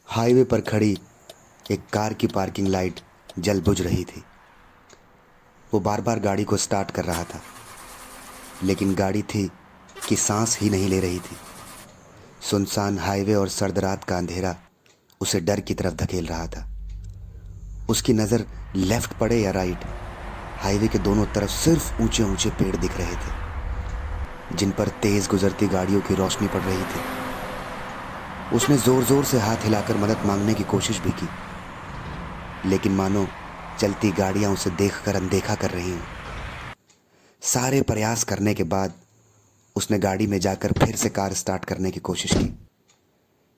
Highway पर खड़ी एक कार की पार्किंग लाइट जल बुझ रही थी। वो बार बार गाड़ी को स्टार्ट कर रहा था, लेकिन गाड़ी थी कि सांस ही नहीं ले रही थी। सुनसान हाईवे और सर्द रात का अंधेरा उसे डर की तरफ धकेल रहा था। उसकी नज़र लेफ्ट पड़े या राइट, हाईवे के दोनों तरफ सिर्फ ऊंचे ऊंचे पेड़ दिख रहे थे, जिन पर तेज गुजरती गाड़ियों की रोशनी पड़ रही थी। उसने जोर जोर से हाथ हिलाकर मदद मांगने की कोशिश भी की, लेकिन मानो चलती गाड़ियां उसे देखकर अनदेखा कर रही हूं। सारे प्रयास करने के बाद उसने गाड़ी में जाकर फिर से कार स्टार्ट करने की कोशिश की,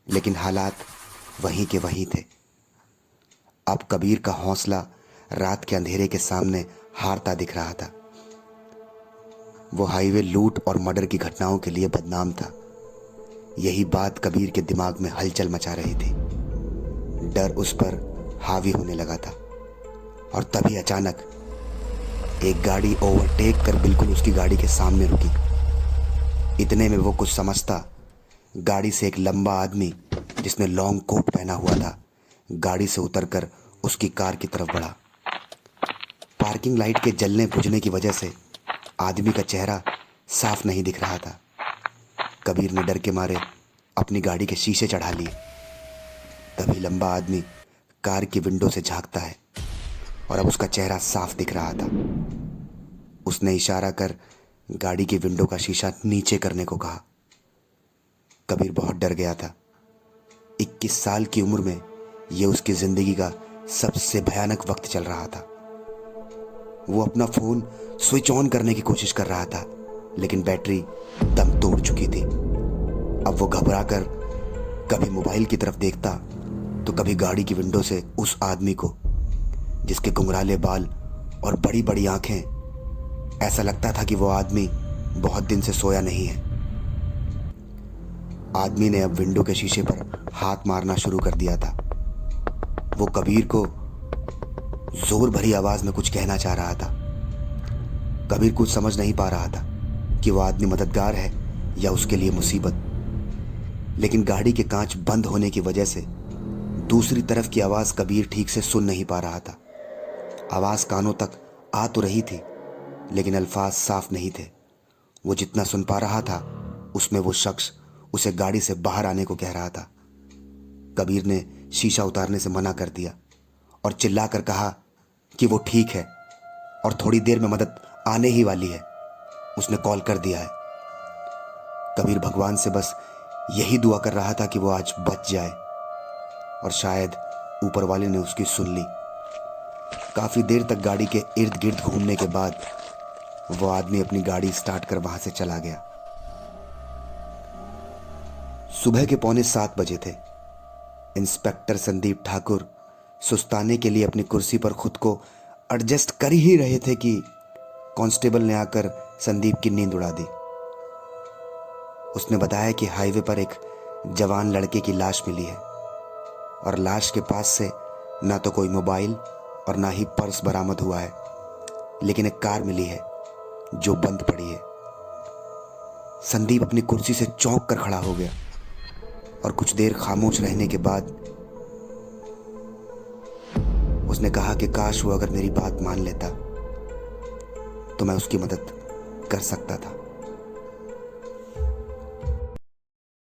लेकिन हालात वहीं के वहीं थे। अब कबीर का हौसला रात के अंधेरे के सामने हारता दिख रहा था। वो हाईवे लूट और मर्डर की घटनाओं के लिए बदनाम था। यही बात कबीर के दिमाग में हलचल मचा रही थी। डर उस पर हावी होने लगा था, और तभी अचानक एक गाड़ी ओवरटेक कर बिल्कुल उसकी गाड़ी के सामने रुकी। इतने में वो कुछ समझता, गाड़ी से एक लंबा आदमी जिसने लॉन्ग कोट पहना हुआ था गाड़ी से उतरकर उसकी कार की तरफ बढ़ा। पार्किंग लाइट के जलने बुझने की वजह से आदमी का चेहरा साफ नहीं दिख रहा था। कबीर ने डर के मारे अपनी गाड़ी के शीशे चढ़ा लिए। तभी लंबा आदमी कार की विंडो से झांकता है, और अब उसका चेहरा साफ दिख रहा था। उसने इशारा कर गाड़ी की विंडो का शीशा नीचे करने को कहा। कबीर बहुत डर गया था। 21 साल की उम्र में यह उसकी जिंदगी का सबसे भयानक वक्त चल रहा था। वो अपना फोन स्विच ऑन करने की कोशिश कर रहा था, लेकिन बैटरी दम तोड़ चुकी थी। अब वो घबराकर कभी मोबाइल की तरफ देखता तो कभी गाड़ी की विंडो से उस आदमी को, जिसके घुंघराले बाल और बड़ी बड़ी आंखें। ऐसा लगता था कि वो आदमी बहुत दिन से सोया नहीं है। आदमी ने अब विंडो के शीशे पर हाथ मारना शुरू कर दिया था। वो कबीर को जोर भरी आवाज में कुछ कहना चाह रहा था। कबीर कुछ समझ नहीं पा रहा था कि वो आदमी मददगार है या उसके लिए मुसीबत। लेकिन गाड़ी के कांच बंद होने की वजह से दूसरी तरफ की आवाज कबीर ठीक से सुन नहीं पा रहा था। आवाज कानों तक आ तो रही थी, लेकिन अल्फाज साफ नहीं थे। वो जितना सुन पा रहा था उसमें वो शख्स उसे गाड़ी से बाहर आने को कह रहा था। कबीर ने शीशा उतारने से मना कर दिया और चिल्लाकर कहा कि वो ठीक है और थोड़ी देर में मदद आने ही वाली है, उसने कॉल कर दिया है। कबीर भगवान से बस यही दुआ कर रहा था कि वो आज बच जाए, और शायद ऊपर वाले ने उसकी सुन ली। काफी देर तक गाड़ी के इर्द गिर्द घूमने के बाद वो आदमी अपनी गाड़ी स्टार्ट कर वहां से चला गया। सुबह के 6:45 बजे थे। इंस्पेक्टर संदीप ठाकुर सुस्ताने के लिए अपनी कुर्सी पर खुद को एडजस्ट कर ही रहे थे कि कांस्टेबल ने आकर संदीप की नींद उड़ा दी। उसने बताया कि हाईवे पर एक जवान लड़के की लाश मिली है, और लाश के पास से ना तो कोई मोबाइल और ना ही पर्स बरामद हुआ है, लेकिन एक कार मिली है जो बंद पड़ी है। संदीप अपनी कुर्सी से चौंक कर खड़ा हो गया, और कुछ देर खामोश रहने के बाद उसने कहा कि काश वो अगर मेरी बात मान लेता तो मैं उसकी मदद कर सकता था।